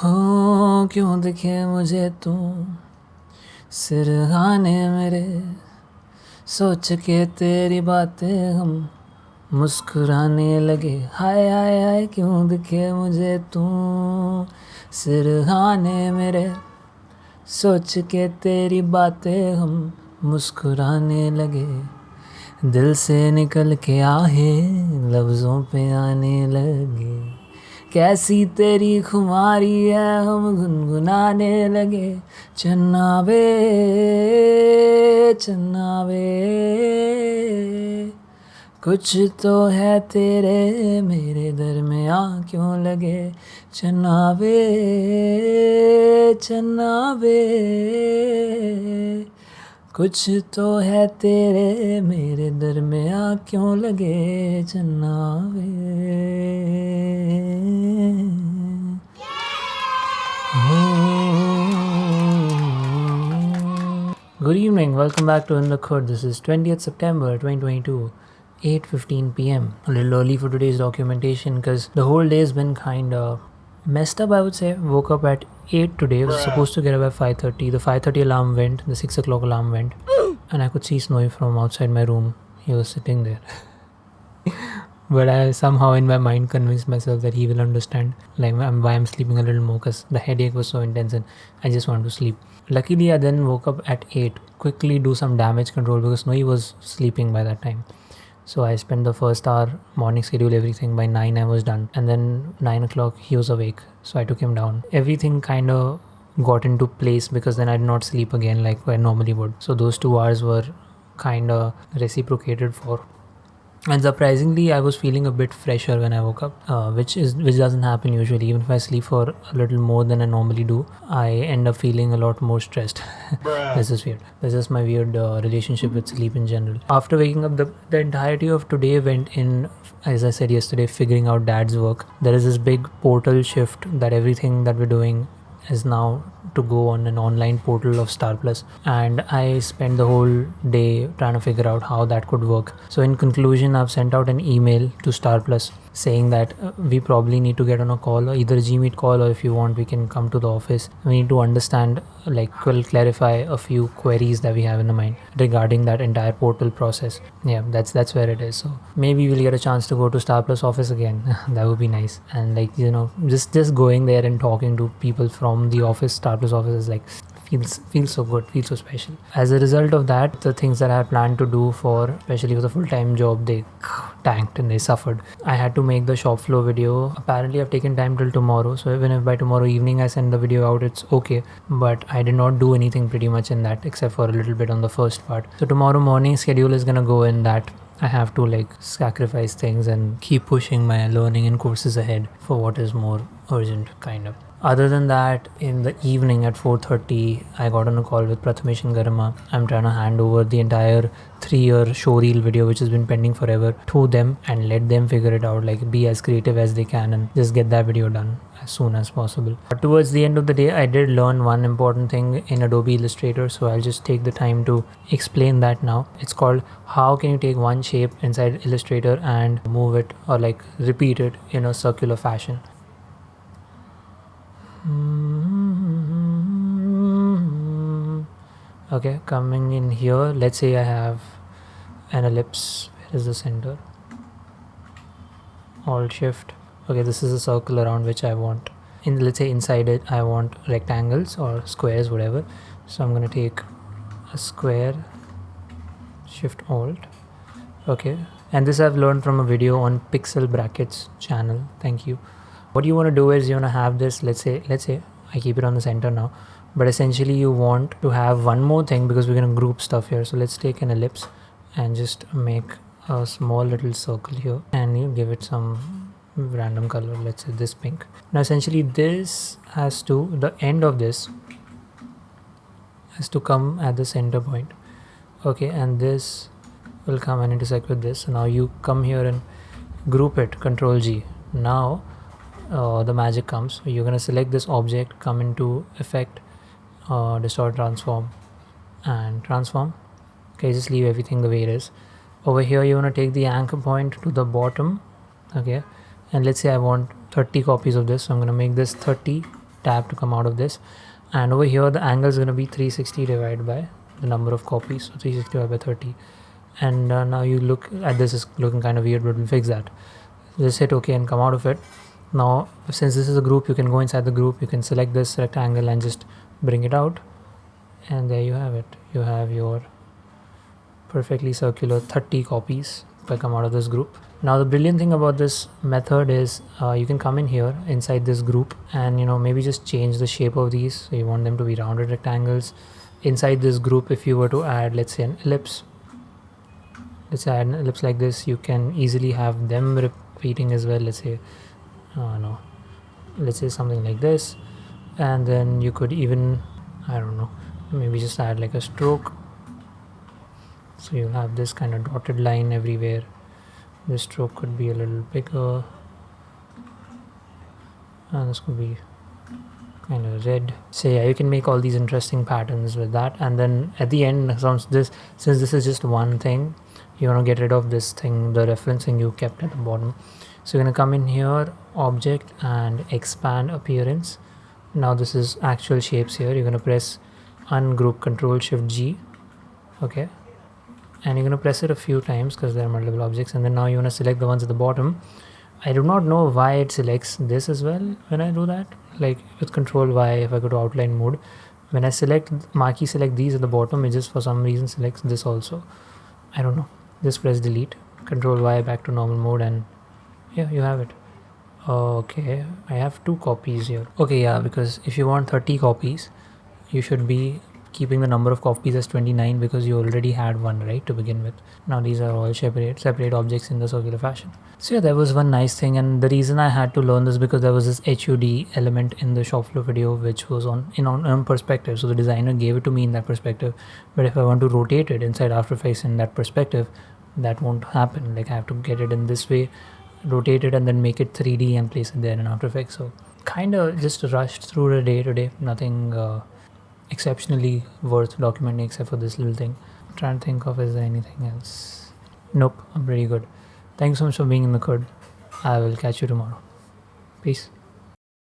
हो क्यों दिखे मुझे तू सिरहाने मेरे, सोच के तेरी बातें हम मुस्कुराने लगे। हाय हाय हाय क्यों दिखे मुझे तू सिरहाने मेरे, सोच के तेरी बातें हम मुस्कुराने लगे। दिल से निकल के आहे लफ्ज़ों पे आने लगे। कैसी तेरी खुमारी है हम गुनगुनाने लगे। चन्ना वे चन्ना वे, कुछ तो है तेरे मेरे दरमियाँ क्यों लगे। चन्ना वे कुछ तो है तेरे मेरे दरमियाँ क्यों लगे। चन्ना Good evening, welcome back to inthekhud. This is 20th September 2022, 8:15 p.m. A little early for today's documentation because the whole day has been kind of messed up, I would say. Woke up at 8 today, was supposed to get up at 5:30. The 5:30 alarm went, the 6 o'clock alarm went, and I could see Snowy from outside my room. He was sitting there. But I somehow in my mind convinced myself that he will understand like why I'm sleeping a little more, because the headache was so intense and I just wanted to sleep. Luckily I then woke up at 8, quickly do some damage control because Snowy was sleeping by that time. So I spent the first hour, morning schedule, everything. By 9 I was done, and then 9 o'clock he was awake, so I took him down. Everything kind of got into place because then I did not sleep again like I normally would. So those 2 hours were kind of reciprocated for. And surprisingly I was feeling a bit fresher when I woke up, which doesn't happen usually. Even if I sleep for a little more than I normally do, I end up feeling a lot more stressed. This is weird. This is my weird relationship with sleep in general. After waking up, the entirety of today went in, as I said yesterday, figuring out dad's work. There is this big portal shift that everything that we're doing is now to go on an online portal of Star Plus, and I spent the whole day trying to figure out how that could work. So in conclusion, I've sent out an email to Star Plus saying that we probably need to get on a call, or either a Gmeet call, or if you want we can come to the office. We need to understand, like, we'll clarify a few queries that we have in the mind regarding that entire portal process. Yeah, that's where it is. So maybe we'll get a chance to go to Star Plus office again. That would be nice. And like, just going there and talking to people from the office, Star Plus office, is like feels so good, feels so special. As a result of that, the things that I had planned to do for, especially for the full-time job, they tanked and they suffered. I had to make the shop floor video. Apparently I've taken time till tomorrow, so even if by tomorrow evening I send the video out, it's okay. But I did not do anything pretty much in that except for a little bit on the first part. So tomorrow morning schedule is gonna go in that I have to like sacrifice things and keep pushing my learning and courses ahead for what is more urgent, kind of. Other than that, in the evening at 4:30, I got on a call with Prathamesh and Garima. I'm trying to hand over the entire 3-year showreel video, which has been pending forever, to them and let them figure it out, like be as creative as they can and just get that video done as soon as possible. But towards the end of the day, I did learn one important thing in Adobe Illustrator, so I'll just take the time to explain that now. It's called how can you take one shape inside Illustrator and move it or like repeat it in a circular fashion. Okay, coming in here, let's say I have an ellipse. Where is the center? Alt shift. Okay, this is a circle around which I want. Let's say inside it I want rectangles or squares, whatever. So I'm gonna take a square, shift alt. Okay, and this I've learned from a video on Pixel Brackets channel. Thank you. What you want to do is you want to have this, let's say I keep it on the center now, but essentially you want to have one more thing because we're going to group stuff here. So let's take an ellipse and just make a small little circle here, and you give it some random color, let's say this pink. Now essentially this has to, the end of this has to come at the center point. Okay, and this will come and intersect with this. So now you come here and group it, Control G. Now the magic comes. So you're going to select this object, come into effect, distort, transform, and transform. Okay, just leave everything the way it is. Over here you want to take the anchor point to the bottom. Okay, and let's say I want 30 copies of this, so I'm going to make this 30 tab to come out of this, and over here the angle is going to be 360 divided by the number of copies, so 360 divided by 30. And now you look at this, is looking kind of weird, but we'll fix that. Just hit OK and come out of it. Now since this is a group, you can go inside the group, you can select this rectangle and just bring it out, and there you have it. You have your perfectly circular 30 copies if I come out of this group. Now the brilliant thing about this method is you can come in here inside this group and maybe just change the shape of these. So you want them to be rounded rectangles. Inside this group, if you were to add, let's say, an ellipse, let's add an ellipse like this, you can easily have them repeating as well. Let's say let's say something like this, and then you could even, I don't know, maybe just add like a stroke, so you'll have this kind of dotted line everywhere. This stroke could be a little bigger, and this could be kind of red. So yeah, you can make all these interesting patterns with that. And then at the end, since this is just one thing, you want to get rid of this thing, the referencing you kept at the bottom. So you're going to come in here, object, and expand appearance. Now this is actual shapes here. You're going to press ungroup, Control Shift G, okay, and you're going to press it a few times because there are multiple objects. And then now you want to select the ones at the bottom. I do not know why it selects this as well when I do that. Like with Control Y, if I go to outline mode, when I select marquee, select these at the bottom, it just for some reason selects this also. I don't know. Just press delete, Control Y back to normal mode, and yeah, you have it. Okay, I have 2 copies here. Okay, yeah, because if you want 30 copies, you should be keeping the number of copies as 29 because you already had one, right, to begin with. Now these are all separate objects in the circular fashion. So yeah, there was one nice thing, and the reason I had to learn this because there was this HUD element in the shop floor video which was on perspective. So the designer gave it to me in that perspective, but if I want to rotate it inside After Effects in that perspective, that won't happen. Like I have to get it in this way, rotate it, and then make it 3D and place it there in After Effects. So kind of just rushed through the day today. Nothing exceptionally worth documenting except for this little thing. I'm trying to think of, is there anything else? Nope, I'm pretty good. Thanks so much for being in the khud. I will catch you tomorrow. Peace.